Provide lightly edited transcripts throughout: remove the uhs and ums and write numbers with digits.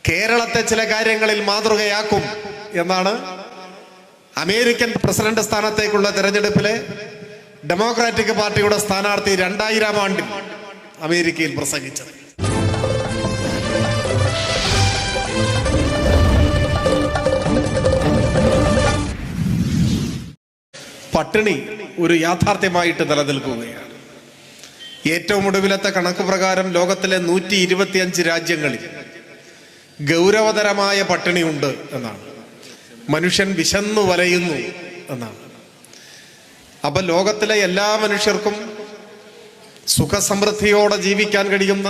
കേരളത്തെ ചില കാര്യങ്ങളിൽ മാതൃകയാക്കും എന്നാണ് അമേരിക്കൻ പ്രസിഡന്റ് സ്ഥാനത്തേക്കുള്ള തെരഞ്ഞെടുപ്പിലെ ഡെമോക്രാറ്റിക് പാർട്ടിയുടെ സ്ഥാനാർത്ഥി 2000 ആണ്ടിൽ അമേരിക്കയിൽ പ്രസംഗിച്ചത്. പട്ടിണി ഒരു യാഥാർത്ഥ്യമായിട്ട് നിലനിൽക്കുകയാണ്. ഏറ്റവും ഒടുവിലത്തെ കണക്ക് പ്രകാരം ലോകത്തിലെ 125 രാജ്യങ്ങളിൽ ഗൗരവതരമായ പട്ടിണിയുണ്ട് എന്നാണ്. മനുഷ്യൻ വിശന്നു വലയുന്നു എന്നാണ്. അപ്പൊ ലോകത്തിലെ എല്ലാ മനുഷ്യർക്കും സുഖസമൃദ്ധിയോടെ ജീവിക്കാൻ കഴിയുന്ന,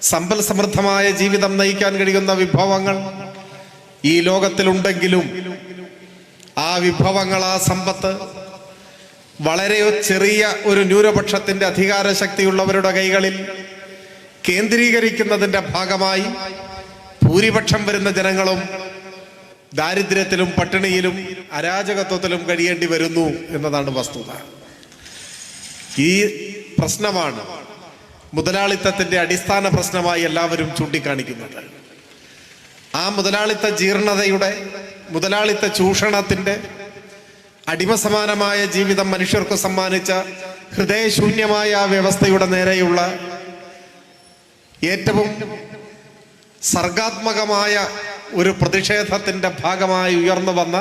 സമ്പൽ സമൃദ്ധമായ ജീവിതം നയിക്കാൻ കഴിയുന്ന വിഭവങ്ങൾ ഈ ലോകത്തിലുണ്ടെങ്കിലും ആ വിഭവങ്ങൾ, ആ സമ്പത്ത് വളരെ ചെറിയ ഒരു ന്യൂനപക്ഷത്തിന്റെ അധികാര ശക്തിയുള്ളവരുടെ കൈകളിൽ കേന്ദ്രീകരിക്കുന്നതിന്റെ ഭാഗമായി ഭൂരിപക്ഷം വരുന്ന ജനങ്ങളും ദാരിദ്ര്യത്തിലും പട്ടിണിയിലും അരാജകത്വത്തിലും കഴിയേണ്ടി വരുന്നു എന്നതാണ് വസ്തുത. ഈ പ്രശ്നമാണ് മുതലാളിത്തത്തിന്റെ അടിസ്ഥാന പ്രശ്നമായി എല്ലാവരും ചൂണ്ടിക്കാണിക്കുന്നത്. ആ മുതലാളിത്ത ജീർണതയുടെ, മുതലാളിത്ത ചൂഷണത്തിന്റെ അടിമസമാനമായ ജീവിതം മനുഷ്യർക്ക് സമ്മാനിച്ച ഹൃദയശൂന്യമായ ആ വ്യവസ്ഥയുടെ നേരെയുള്ള ഏറ്റവും സർഗാത്മകമായ ഒരു പ്രതിഷേധത്തിന്റെ ഭാഗമായി ഉയർന്നു വന്ന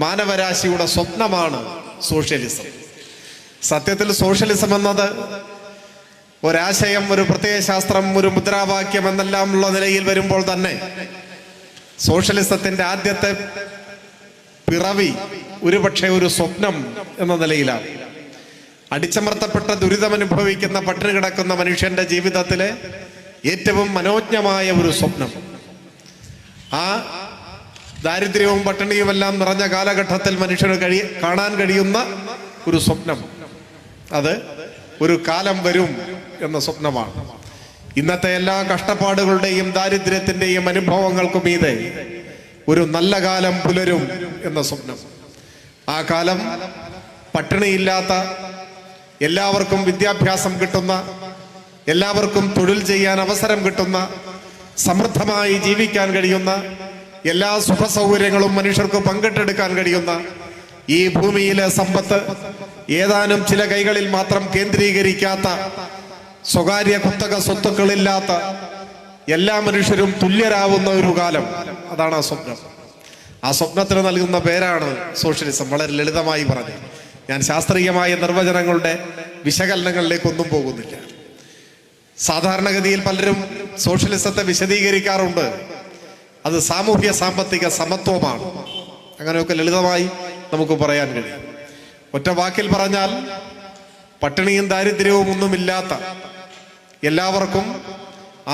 മാനവരാശിയുടെ സ്വപ്നമാണ് സോഷ്യലിസം. സത്യത്തിൽ സോഷ്യലിസം എന്നത് ഒരാശയം, ഒരു പ്രത്യയശാസ്ത്രം, ഒരു മുദ്രാവാക്യം എന്നെല്ലാം ഉള്ള നിലയിൽ വരുമ്പോൾ തന്നെ സോഷ്യലിസത്തിന്റെ ആദ്യത്തെ പിറവി ഒരുപക്ഷെ ഒരു സ്വപ്നം എന്ന നിലയിലാണ്. അടിച്ചമർത്തപ്പെട്ട, ദുരിതമനുഭവിക്കുന്ന, പട്ടിണി കിടക്കുന്ന മനുഷ്യന്റെ ജീവിതത്തിലെ ഏറ്റവും മനോജ്ഞമായ ഒരു സ്വപ്നം. ആ ദാരിദ്ര്യവും പട്ടിണിയുമെല്ലാം നിറഞ്ഞ കാലഘട്ടത്തിൽ മനുഷ്യന് കാണാൻ കഴിയുന്ന ഒരു സ്വപ്നം, അത് ഒരു കാലം വരും എന്ന സ്വപ്നമാണ്. ഇന്നത്തെ എല്ലാ കഷ്ടപ്പാടുകളുടെയും ദാരിദ്ര്യത്തിന്റെയും അനുഭവങ്ങൾക്കും മീതെ ഒരു നല്ല കാലം പുലരും എന്ന സ്വപ്നം. ആ കാലം പട്ടിണിയില്ലാത്ത, എല്ലാവർക്കും വിദ്യാഭ്യാസം കിട്ടുന്ന, എല്ലാവർക്കും തൊഴിൽ ചെയ്യാൻ അവസരം കിട്ടുന്ന, സമൃദ്ധമായി ജീവിക്കാൻ കഴിയുന്ന, എല്ലാ സുഖ സൗകര്യങ്ങളും മനുഷ്യർക്ക് പങ്കിട്ടെടുക്കാൻ കഴിയുന്ന ഈ ഭൂമിയിലെ സമ്പത്ത് ഏതാനും ചില കൈകളിൽ മാത്രം കേന്ദ്രീകരിക്കാത്ത, സ്വകാര്യ കുത്തക സ്വത്തുക്കളില്ലാത്ത, എല്ലാ മനുഷ്യരും തുല്യരാവുന്ന ഒരു കാലം, അതാണ് ആ സ്വപ്നം. ആ സ്വപ്നത്തിന് നൽകുന്ന പേരാണ് സോഷ്യലിസം. വളരെ ലളിതമായി പറഞ്ഞു, ഞാൻ ശാസ്ത്രീയമായ നിർവചനങ്ങളുടെ വിശകലനങ്ങളിലേക്കൊന്നും പോകുന്നില്ല. സാധാരണഗതിയിൽ പലരും സോഷ്യലിസത്തെ വിശദീകരിക്കാറുണ്ട്, അത് സാമൂഹ്യ സാമ്പത്തിക സമത്വമാണ്. അങ്ങനെയൊക്കെ ലളിതമായി നമുക്ക് പറയാൻ കഴിയും. ഒറ്റ വാക്കിൽ പറഞ്ഞാൽ പട്ടിണിയും ദാരിദ്ര്യവും ഒന്നുമില്ലാത്ത, എല്ലാവർക്കും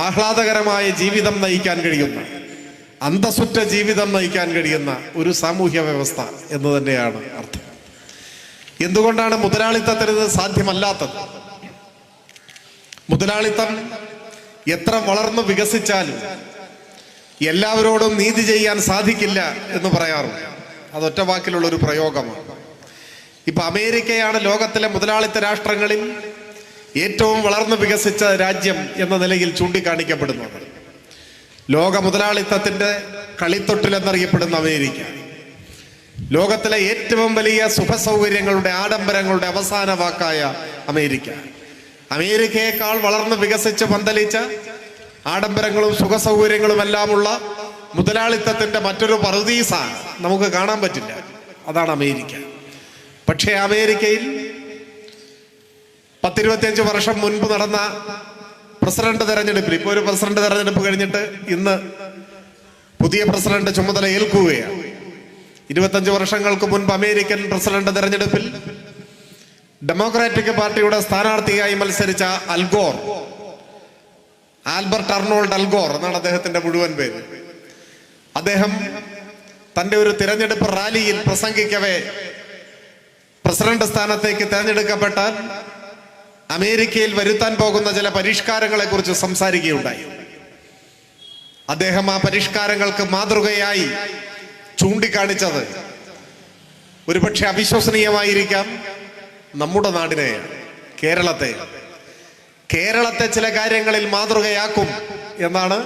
ആഹ്ലാദകരമായ ജീവിതം നയിക്കാൻ കഴിയുന്ന, അന്തസ്സുറ്റ ജീവിതം നയിക്കാൻ കഴിയുന്ന ഒരു സാമൂഹ്യ വ്യവസ്ഥ എന്ന് തന്നെയാണ് അർത്ഥം. എന്തുകൊണ്ടാണ് മുതലാളിത്തത്തിന് ഇത് സാധ്യമല്ലാത്തത്? മുതലാളിത്തം എത്ര വളർന്നു വികസിച്ചാലും എല്ലാവരോടും നീതി ചെയ്യാൻ സാധിക്കില്ല എന്ന് പറയാറുണ്ട്. അതൊറ്റ വാക്കിലുള്ള ഒരു പ്രയോഗമാണ്. ഇപ്പൊ അമേരിക്കയാണ് ലോകത്തിലെ മുതലാളിത്ത രാഷ്ട്രങ്ങളിൽ ഏറ്റവും വളർന്നു വികസിച്ച രാജ്യം എന്ന നിലയിൽ ചൂണ്ടിക്കാണിക്കപ്പെടുന്നത്. ലോക മുതലാളിത്തത്തിന്റെ കളിത്തൊട്ടിൽ എന്നറിയപ്പെടുന്ന അമേരിക്ക, ലോകത്തിലെ ഏറ്റവും വലിയ സുഖ സൗകര്യങ്ങളുടെ, ആഡംബരങ്ങളുടെ അവസാന വാക്കായ അമേരിക്ക, അമേരിക്കയേക്കാൾ വളർന്നു വികസിച്ച് പന്തലിച്ച ആഡംബരങ്ങളും സുഖ സൗകര്യങ്ങളും എല്ലാമുള്ള മുതലാളിത്തത്തിന്റെ മറ്റൊരു പറുദീസ നമുക്ക് കാണാൻ പറ്റില്ല. അതാണ് അമേരിക്ക. പക്ഷേ അമേരിക്കയിൽ 10-25 വർഷം മുൻപ് നടന്ന പ്രസിഡന്റ് തെരഞ്ഞെടുപ്പിൽ, ഇപ്പോൾ ഒരു പ്രസിഡന്റ് തെരഞ്ഞെടുപ്പ് കഴിഞ്ഞിട്ട് ഇന്ന് പുതിയ പ്രസിഡന്റ് ചുമതല ഏൽക്കുകയാണ്. 25 വർഷങ്ങൾക്ക് മുൻപ് അമേരിക്കൻ പ്രസിഡന്റ് തെരഞ്ഞെടുപ്പിൽ ഡെമോക്രാറ്റിക് പാർട്ടിയുടെ സ്ഥാനാർത്ഥിയായി മത്സരിച്ച അൽഗോർ, ആൽബർട്ട് അർണോൾഡ് അൽഗോർ എന്നാണ് അദ്ദേഹത്തിന്റെ മുഴുവൻ പേര്. അദ്ദേഹം തന്റെ ഒരു തിരഞ്ഞെടുപ്പ് റാലിയിൽ പ്രസംഗിക്കവേ പ്രസിഡന്റ് സ്ഥാനത്തേക്ക് തെരഞ്ഞെടുക്കപ്പെട്ടാൽ അമേരിക്കയിൽ വരുത്താൻ പോകുന്ന ചില പരിഷ്കാരങ്ങളെ കുറിച്ച് സംസാരിക്കുകയുണ്ടായി. അദ്ദേഹം ആ പരിഷ്കാരങ്ങൾക്ക് മാതൃകയായി ചൂണ്ടിക്കാണിച്ചത് ഒരുപക്ഷെ അവിശ്വസനീയമായിരിക്കാം, നമ്മുടെ നാടിനെ, കേരളത്തെ ചില കാര്യങ്ങളിൽ മാതൃകയാക്കും എന്നാണ്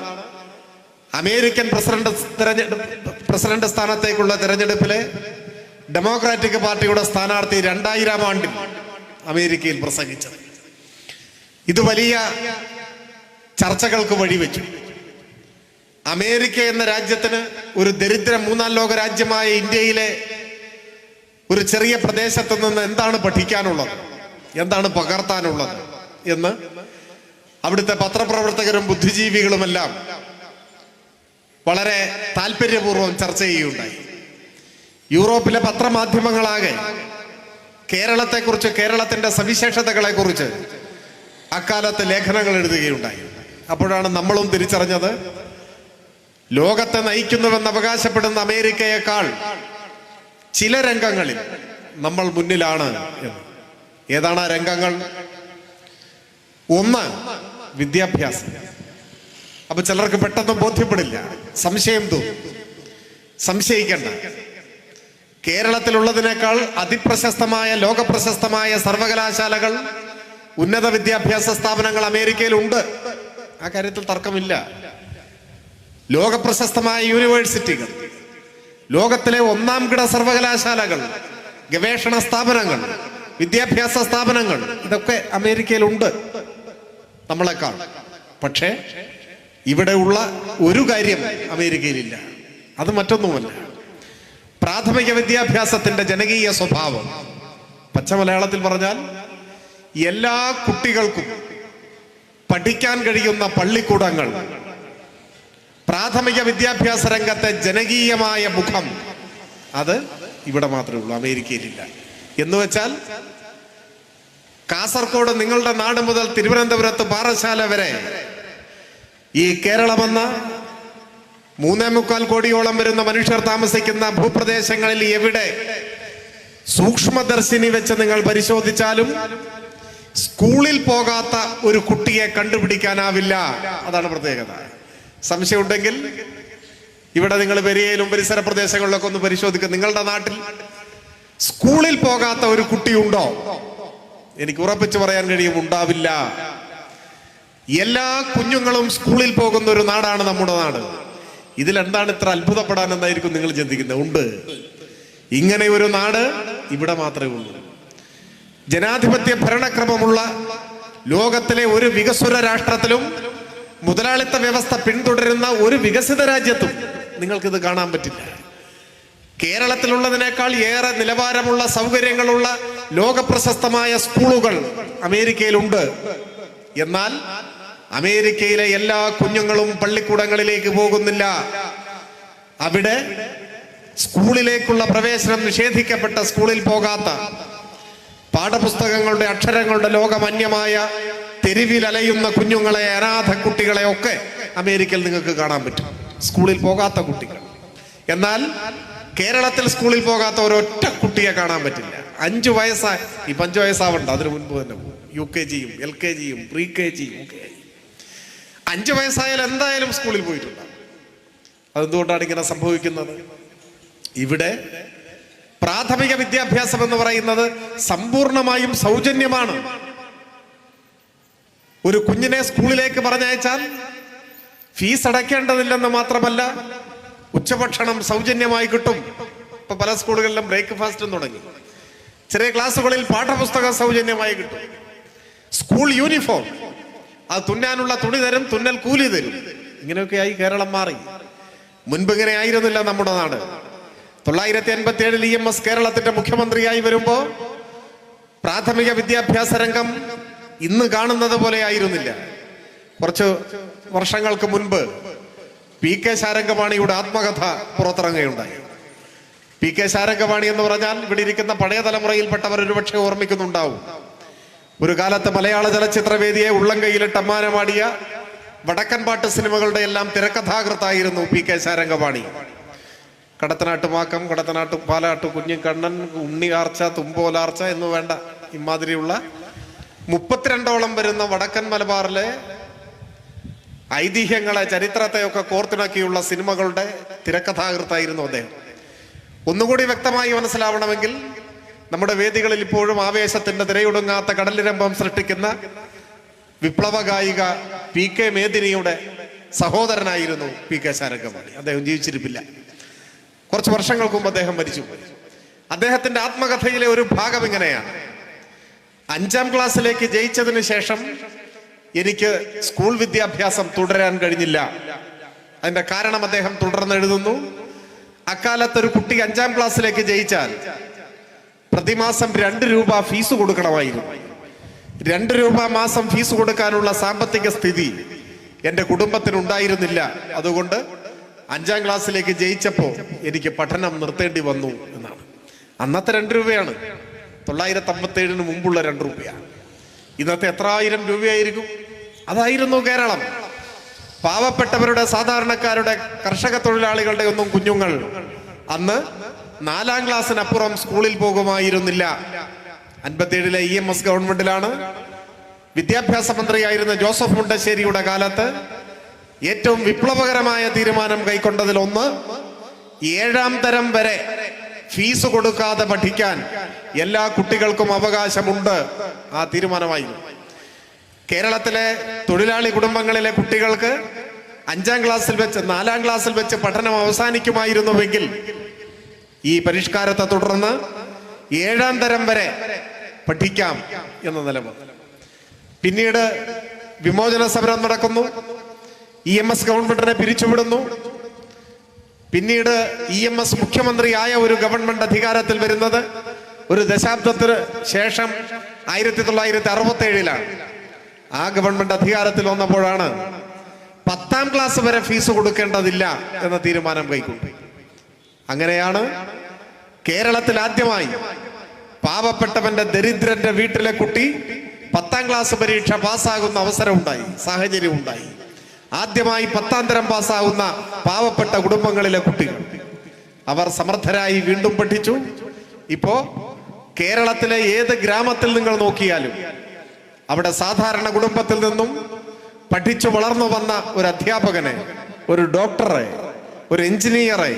അമേരിക്കൻ പ്രസിഡന്റ് സ്ഥാനത്തേക്കുള്ള തെരഞ്ഞെടുപ്പിലെ ഡെമോക്രാറ്റിക് പാർട്ടിയുടെ സ്ഥാനാർത്ഥി 2000 ആണ്ടിൽ അമേരിക്കയിൽ പ്രസംഗിച്ചത്. ഇത് വലിയ ചർച്ചകൾക്ക് വഴിവെച്ചു. അമേരിക്ക എന്ന രാജ്യത്തിന് ഒരു ദരിദ്ര 3-ാം ലോക രാജ്യമായ ഇന്ത്യയിലെ ഒരു ചെറിയ പ്രദേശത്ത് നിന്ന് എന്താണ് പഠിക്കാനുള്ളത്, എന്താണ് പകർത്താനുള്ളത് എന്ന് അവിടുത്തെ പത്രപ്രവർത്തകരും ബുദ്ധിജീവികളുമെല്ലാം വളരെ താല്പര്യപൂർവ്വം ചർച്ച ചെയ്യുകയുണ്ടായി. യൂറോപ്പിലെ പത്രമാധ്യമങ്ങളാകെ കേരളത്തെക്കുറിച്ച്, കേരളത്തിന്റെ സവിശേഷതകളെ കുറിച്ച് അക്കാലത്ത് ലേഖനങ്ങൾ എഴുതുകയുണ്ടായി. അപ്പോഴാണ് നമ്മളും തിരിച്ചറിഞ്ഞത്, ലോകത്തെ നയിക്കുന്നുവെന്ന് അവകാശപ്പെടുന്ന അമേരിക്കയേക്കാൾ ചില രംഗങ്ങളിൽ നമ്മൾ മുന്നിലാണ് എന്ന്. ഏതാണ് ആ രംഗങ്ങൾ? ഒന്ന്, വിദ്യാഭ്യാസം. അപ്പൊ ചിലർക്ക് പെട്ടെന്ന് ബോധ്യപ്പെടില്ല, സംശയം തോന്നും. സംശയിക്കണ്ട. കേരളത്തിലുള്ളതിനേക്കാൾ അതിപ്രശസ്തമായ, ലോകപ്രശസ്തമായ സർവകലാശാലകൾ, ഉന്നത വിദ്യാഭ്യാസ സ്ഥാപനങ്ങൾ അമേരിക്കയിലുണ്ട്. ആ കാര്യത്തിൽ തർക്കമില്ല. ലോകപ്രശസ്തമായ യൂണിവേഴ്സിറ്റികൾ, ലോകത്തിലെ 1-ാം കിട സർവകലാശാലകൾ, ഗവേഷണ സ്ഥാപനങ്ങൾ, വിദ്യാഭ്യാസ സ്ഥാപനങ്ങൾ, ഇതൊക്കെ അമേരിക്കയിലുണ്ട് നമ്മളെക്കാൾ. പക്ഷേ ഇവിടെ ഉള്ള ഒരു കാര്യം അമേരിക്കയിലില്ല. അത് മറ്റൊന്നുമല്ല, പ്രാഥമിക വിദ്യാഭ്യാസത്തിന്റെ ജനകീയ സ്വഭാവം. പച്ച മലയാളത്തിൽ പറഞ്ഞാൽ, എല്ലാ കുട്ടികൾക്കും പഠിക്കാൻ കഴിയുന്ന പള്ളിക്കൂടങ്ങൾ, പ്രാഥമിക വിദ്യാഭ്യാസ രംഗത്തെ ജനകീയമായ മുഖം, അത് ഇവിടെ മാത്രമേ ഉള്ളൂ, അമേരിക്കയിലില്ല. എന്ന് വെച്ചാൽ കാസർഗോഡ്, നിങ്ങളുടെ നാട് മുതൽ തിരുവനന്തപുരത്ത് പാറശാല വരെ ഈ കേരളമെന്ന 3.25 കോടിയോളം വരുന്ന മനുഷ്യർ താമസിക്കുന്ന ഭൂപ്രദേശങ്ങളിൽ എവിടെ സൂക്ഷ്മദർശിനി വെച്ച് നിങ്ങൾ പരിശോധിച്ചാലും സ്കൂളിൽ പോകാത്ത ഒരു കുട്ടിയെ കണ്ടുപിടിക്കാനാവില്ല. അതാണ് പ്രത്യേകത. സംശയമുണ്ടെങ്കിൽ ഇവിടെ നിങ്ങൾ പെരിയയിലും പരിസര പ്രദേശങ്ങളിലൊക്കെ ഒന്ന് പരിശോധിക്കുക. നിങ്ങളുടെ നാട്ടിൽ സ്കൂളിൽ പോകാത്ത ഒരു കുട്ടിയുണ്ടോ? എനിക്ക് ഉറപ്പിച്ചു പറയാൻ കഴിയും, ഉണ്ടാവില്ല. എല്ലാ കുഞ്ഞുങ്ങളും സ്കൂളിൽ പോകുന്ന ഒരു നാടാണ് നമ്മുടെ നാട്. ഇതിലെന്താണ് ഇത്ര അത്ഭുതപ്പെടാൻ എന്നായിരിക്കും നിങ്ങൾ ചിന്തിക്കുന്നത്. ഉണ്ട്, ഇങ്ങനെ ഒരു നാട് ഇവിടെ മാത്രമേ ഉള്ളൂ. ജനാധിപത്യ ഭരണക്രമമുള്ള ലോകത്തിലെ ഒരു വികസ്വര രാഷ്ട്രത്തിലും മുതലാളിത്ത വ്യവസ്ഥ പിന്തുടരുന്ന ഒരു വികസിത രാജ്യത്തും നിങ്ങൾക്കിത് കാണാൻ പറ്റില്ല. കേരളത്തിലുള്ളതിനേക്കാൾ ഏറെ നിലവാരമുള്ള, സൗകര്യങ്ങളുള്ള, ലോകപ്രശസ്തമായ സ്കൂളുകൾ അമേരിക്കയിലുണ്ട്. എന്നാൽ അമേരിക്കയിലെ എല്ലാ കുഞ്ഞുങ്ങളും പള്ളിക്കൂടങ്ങളിലേക്ക് പോകുന്നില്ല. അവിടെ സ്കൂളിലേക്കുള്ള പ്രവേശനം നിഷേധിക്കപ്പെട്ട, സ്കൂളിൽ പോകാത്ത, പാഠപുസ്തകങ്ങളുടെ, അക്ഷരങ്ങളുടെ ലോകമന്യമായ തെരുവിൽ അലയുന്ന കുഞ്ഞുങ്ങളെ, അനാഥ കുട്ടികളെ ഒക്കെ അമേരിക്കയിൽ നിങ്ങൾക്ക് കാണാൻ പറ്റും, സ്കൂളിൽ പോകാത്ത കുട്ടികൾ. എന്നാൽ കേരളത്തിൽ സ്കൂളിൽ പോകാത്ത ഒരൊറ്റ കുട്ടിയെ കാണാൻ പറ്റില്ല. 5 വയസ്സായി, ഇപ്പം 5 വയസ്സാവണ്ട, അതിന് മുൻപ് തന്നെ UKG, LKG, pre-KG ഒക്കെ. 5 വയസ്സായാൽ എന്തായാലും സ്കൂളിൽ പോയിട്ടുണ്ട്. അതെന്തുകൊണ്ടാണ് ഇങ്ങനെ സംഭവിക്കുന്നത്? ഇവിടെ പ്രാഥമിക വിദ്യാഭ്യാസം എന്ന് പറയുന്നത് സമ്പൂർണമായും സൗജന്യമാണ്. ഒരു കുഞ്ഞിനെ സ്കൂളിലേക്ക് പറഞ്ഞയച്ചാൽ ഫീസ് അടയ്ക്കേണ്ടതില്ലെന്ന് മാത്രമല്ല, ഉച്ചഭക്ഷണം സൗജന്യമായി കിട്ടും. ഇപ്പൊ പല സ്കൂളുകളിലും ബ്രേക്ക്ഫാസ്റ്റും തുടങ്ങി. ചെറിയ ക്ലാസ്സുകളിൽ പാഠപുസ്തകം സൗജന്യമായി കിട്ടും. സ്കൂൾ യൂണിഫോം, അത് തുന്നാനുള്ള തുണി തരും, തുന്നൽ കൂലി തരും. ഇങ്ങനെയൊക്കെയായി കേരളം മാറി. മുൻപ് ഇങ്ങനെ ആയിരുന്നില്ല നമ്മുടെ നാട്. 987 EMS കേരളത്തിന്റെ മുഖ്യമന്ത്രിയായി വരുമ്പോ പ്രാഥമിക വിദ്യാഭ്യാസ രംഗം ഇന്ന് കാണുന്നത് പോലെ ആയിരുന്നില്ല. കുറച്ച് വർഷങ്ങൾക്ക് മുൻപ് PK ശാരംഗപാണിയുടെ ആത്മകഥ പുറത്തിറങ്ങുകയുണ്ടായി. PK ശാരംഗപാണി എന്ന് പറഞ്ഞാൽ ഇവിടെ ഇരിക്കുന്ന പഴയ തലമുറയിൽപ്പെട്ടവർ ഒരുപക്ഷെ ഓർമ്മിക്കുന്നുണ്ടാവും. ഒരു കാലത്ത് മലയാള ചലച്ചിത്രവേദിയെ ഉള്ളം കൈയിലിട്ട് അമ്മാനമാടിയ വടക്കൻ പാട്ട് സിനിമകളുടെ എല്ലാം തിരക്കഥാകൃത്തായിരുന്നു PK ശാരംഗപാണി. കടത്തനാട്ട് മാക്കം, കടത്തനാട്ട് പാലാട്ട്, കുഞ്ഞിക്കണ്ണൻ, ഉണ്ണിയാർച്ച, തുമ്പോലാർച്ച എന്ന് വേണ്ട ഇമാതിരിയുള്ള 32ഓളം വരുന്ന വടക്കൻ മലബാറിലെ ഐതിഹ്യങ്ങളെ, ചരിത്രത്തെയൊക്കെ കോർത്തിണക്കിയുള്ള സിനിമകളുടെ തിരക്കഥാകൃത്തായിരുന്നു അദ്ദേഹം. ഒന്നുകൂടി വ്യക്തമായി മനസ്സിലാവണമെങ്കിൽ, നമ്മുടെ വേദികളിൽ ഇപ്പോഴും ആവേശത്തിന്റെ തിരയൊടുങ്ങാത്ത കടലിരമ്പം സൃഷ്ടിക്കുന്ന വിപ്ലവ ഗായിക PK മേദിനിയുടെ സഹോദരനായിരുന്നു PK ശാരംഗപാണി. അദ്ദേഹം ജീവിച്ചിരിപ്പില്ല. കുറച്ച് വർഷങ്ങൾക്ക് മുമ്പ് അദ്ദേഹം മരിച്ചു. അദ്ദേഹത്തിന്റെ ആത്മകഥയിലെ ഒരു ഭാഗം ഇങ്ങനെയാണ്: 5ാം ക്ലാസ്സിലേക്ക് ജയിച്ചതിന് ശേഷം എനിക്ക് സ്കൂൾ വിദ്യാഭ്യാസം തുടരാൻ കഴിഞ്ഞില്ല. അതിന്റെ കാരണം അദ്ദേഹം തുടർന്ന് എഴുതുന്നു: അക്കാലത്ത് ഒരു കുട്ടി 5ാം ക്ലാസ്സിലേക്ക് ജയിച്ചാൽ പ്രതിമാസം 2 രൂപ ഫീസ് കൊടുക്കണമായിരുന്നു. 2 രൂപ മാസം ഫീസ് കൊടുക്കാനുള്ള സാമ്പത്തിക സ്ഥിതി എൻ്റെ കുടുംബത്തിനുണ്ടായിരുന്നില്ല. അതുകൊണ്ട് 5ാം ക്ലാസ്സിലേക്ക് ജയിച്ചപ്പോൾ എനിക്ക് പഠനം നിർത്തേണ്ടി വന്നു എന്നാണ്. അന്നത്തെ 2 രൂപയാണ്, 957 മുമ്പുള്ള 2 രൂപയാണ്. ഇന്നത്തെ എത്ര ആയിരം രൂപയായിരിക്കും? അതായിരുന്നു കേരളം. പാവപ്പെട്ടവരുടെ, സാധാരണക്കാരുടെ, കർഷക തൊഴിലാളികളുടെ ഒന്നും കുഞ്ഞുങ്ങൾ അന്ന് 4ാം ക്ലാസ്സിനപ്പുറം സ്കൂളിൽ പോകുമായിരുന്നില്ല. 57-ലെ EMS ഗവൺമെന്റിലാണ് വിദ്യാഭ്യാസ മന്ത്രിയായിരുന്ന ജോസഫ് മുണ്ടശ്ശേരിയുടെ കാലത്ത് ഏറ്റവും വിപ്ലവകരമായ തീരുമാനം കൈക്കൊണ്ടതിലൊന്ന് 7ാം തരം വരെ ഫീസ് കൊടുക്കാതെ പഠിക്കാൻ എല്ലാ കുട്ടികൾക്കും അവകാശമുണ്ട്. ആ തീരുമാനമായിരുന്നു. കേരളത്തിലെ തൊഴിലാളി കുടുംബങ്ങളിലെ കുട്ടികൾക്ക് 5ാം ക്ലാസ്സിൽ വെച്ച് 4ാം ക്ലാസ്സിൽ വെച്ച് പഠനം അവസാനിക്കുമായിരുന്നുവെങ്കിൽ ഈ പരിഷ്കാരത്തെ തുടർന്ന് 7ാം തരം വരെ പഠിക്കാം എന്ന നിലപാട്. പിന്നീട് വിമോചന സമരം നടക്കുന്നു. EMS ഗവൺമെന്റിനെ പിരിച്ചുവിടുന്നു. പിന്നീട് EMS മുഖ്യമന്ത്രിയായ ഒരു ഗവൺമെന്റ് അധികാരത്തിൽ വരുന്നത് ഒരു ദശാബ്ദത്തിന് ശേഷം 1967-ലാണ്. ആ ഗവൺമെന്റ് അധികാരത്തിൽ വന്നപ്പോഴാണ് 10ാം ക്ലാസ് വരെ ഫീസ് കൊടുക്കേണ്ടതില്ല എന്ന തീരുമാനം കൈക്കൊണ്ടു. അങ്ങനെയാണ് കേരളത്തിൽ ആദ്യമായി പാവപ്പെട്ടവന്റെ, ദരിദ്രന്റെ വീട്ടിലെ കുട്ടി 10ാം ക്ലാസ് പരീക്ഷ പാസ്സാകുന്ന അവസരം ഉണ്ടായി, സാഹചര്യം ഉണ്ടായി. ആദ്യമായി 10ാം തരം പാസ്സാകുന്ന പാവപ്പെട്ട കുടുംബങ്ങളിലെ കുട്ടികൾ അവർ സമർത്ഥരായി വീണ്ടും പഠിച്ചു. ഇപ്പോ കേരളത്തിലെ ഏത് ഗ്രാമത്തിൽ നിങ്ങൾ നോക്കിയാലും അവിടെ സാധാരണ കുടുംബത്തിൽ നിന്നും പഠിച്ചു വളർന്നു വന്ന ഒരു അധ്യാപകനെ, ഒരു ഡോക്ടറെ, ഒരു എഞ്ചിനീയറെ,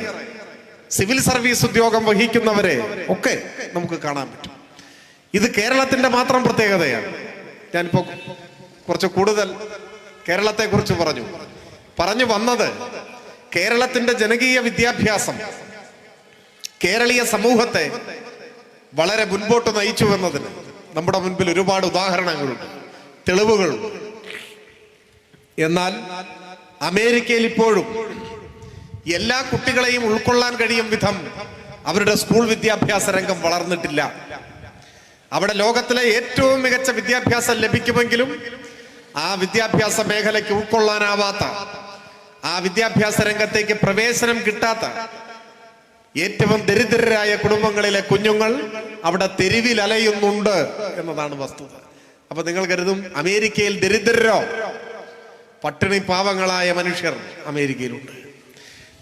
സിവിൽ സർവീസ് ഉദ്യോഗം വഹിക്കുന്നവരെ ഒക്കെ നമുക്ക് കാണാൻ പറ്റും. ഇത് കേരളത്തിന്റെ മാത്രം പ്രത്യേകതയാണ്. ഞാനിപ്പോ കുറച്ച് കൂടുതൽ കേരളത്തെ കുറിച്ച് പറഞ്ഞു വന്നത് കേരളത്തിന്റെ ജനകീയ വിദ്യാഭ്യാസം കേരളീയ സമൂഹത്തെ വളരെ മുൻപോട്ട് നയിച്ചു എന്നതിന് നമ്മുടെ മുൻപിൽ ഒരുപാട് ഉദാഹരണങ്ങളുണ്ട്, തെളിവുകളുണ്ട്. എന്നാൽ അമേരിക്കയിൽ ഇപ്പോഴും എല്ലാ കുട്ടികളെയും ഉൾക്കൊള്ളാൻ കഴിയും വിധം അവരുടെ സ്കൂൾ വിദ്യാഭ്യാസ രംഗം വളർന്നിട്ടില്ല. അവിടെ ലോകത്തിലെ ഏറ്റവും മികച്ച വിദ്യാഭ്യാസം ലഭിക്കുമെങ്കിലും ആ വിദ്യാഭ്യാസ മേഖലയ്ക്ക് ഉൾക്കൊള്ളാനാവാത്ത, ആ വിദ്യാഭ്യാസ രംഗത്തേക്ക് പ്രവേശനം കിട്ടാത്ത ഏറ്റവും ദരിദ്രരായ കുടുംബങ്ങളിലെ കുഞ്ഞുങ്ങൾ അവിടെ തെരുവിൽ അലയുന്നുണ്ട് എന്നതാണ് വസ്തുത. അപ്പൊ നിങ്ങൾ കരുതും അമേരിക്കയിൽ ദരിദ്രരോ? പട്ടിണി പാവങ്ങളായ മനുഷ്യർ അമേരിക്കയിലുണ്ട്.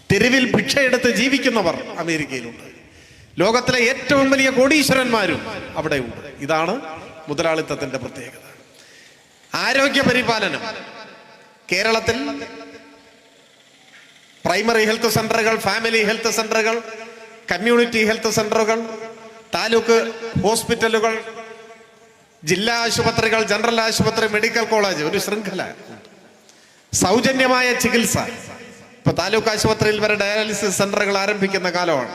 തെരുവിൽ ഭിക്ഷയെടുത്ത് ജീവിക്കുന്നവർ അമേരിക്കയിലുണ്ട്. ലോകത്തിലെ ഏറ്റവും വലിയ കോടീശ്വരന്മാരും അവിടെയുണ്ട്. ഇതാണ് മുതലാളിത്തത്തിന്റെ പ്രത്യേകത. ആരോഗ്യ പരിപാലനം കേരളത്തിൽ പ്രൈമറി ഹെൽത്ത് സെന്ററുകൾ, ഫാമിലി ഹെൽത്ത് സെന്ററുകൾ, കമ്മ്യൂണിറ്റി ഹെൽത്ത് സെന്ററുകൾ, താലൂക്ക് ഹോസ്പിറ്റലുകൾ, ജില്ലാ ആശുപത്രികൾ, ജനറൽ ആശുപത്രി, മെഡിക്കൽ കോളേജ്, ഒരു ശൃംഖല. സൗജന്യമായ ചികിത്സ. ഇപ്പൊ താലൂക്ക് ആശുപത്രിയിൽ വരെ ഡയാലിസിസ് സെന്ററുകൾ ആരംഭിക്കുന്ന കാലമാണ്.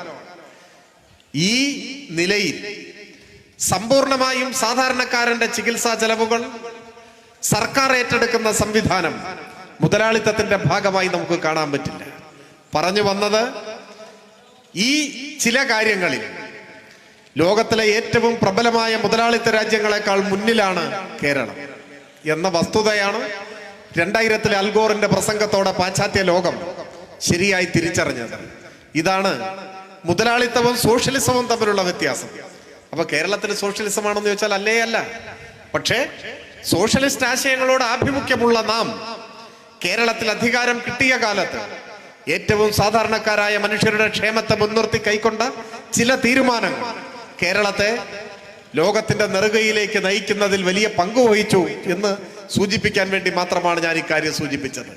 ഈ നിലയിൽ സമ്പൂർണമായും സാധാരണക്കാരന്റെ ചികിത്സാ ചെലവുകൾ സർക്കാർ ഏറ്റെടുക്കുന്ന സംവിധാനം മുതലാളിത്തത്തിന്റെ ഭാഗമായി നമുക്ക് കാണാൻ പറ്റില്ല. പറഞ്ഞു വന്നത്, ഈ ചില കാര്യങ്ങളിൽ ലോകത്തിലെ ഏറ്റവും പ്രബലമായ മുതലാളിത്ത രാജ്യങ്ങളെക്കാൾ മുന്നിലാണ് കേരളം എന്ന വസ്തുതയാണ് 2000-ലെ അൽഗോറിന്റെ പ്രസംഗത്തോടെ പാശ്ചാത്യ ലോകം ശരിയായി തിരിച്ചറിഞ്ഞത്. ഇതാണ് മുതലാളിത്തവും സോഷ്യലിസവും തമ്മിലുള്ള വ്യത്യാസം. അപ്പൊ കേരളത്തിൽ സോഷ്യലിസമാണെന്ന് ചോദിച്ചാൽ അല്ല. പക്ഷേ സോഷ്യലിസ്റ്റ് ആശയങ്ങളോട് ആഭിമുഖ്യമുള്ള നാം കേരളത്തിൽ അധികാരം കിട്ടിയ കാലത്ത് ഏറ്റവും സാധാരണക്കാരായ മനുഷ്യരുടെ ക്ഷേമത്തെ മുൻനിർത്തി കൈക്കൊണ്ട ചില തീരുമാനങ്ങൾ കേരളത്തെ ലോകത്തിന്റെ നെറുകയിലേക്ക് നയിക്കുന്നതിൽ വലിയ പങ്ക് വഹിച്ചു എന്ന് സൂചിപ്പിക്കാൻ വേണ്ടി മാത്രമാണ് ഞാൻ ഇക്കാര്യം സൂചിപ്പിച്ചത്.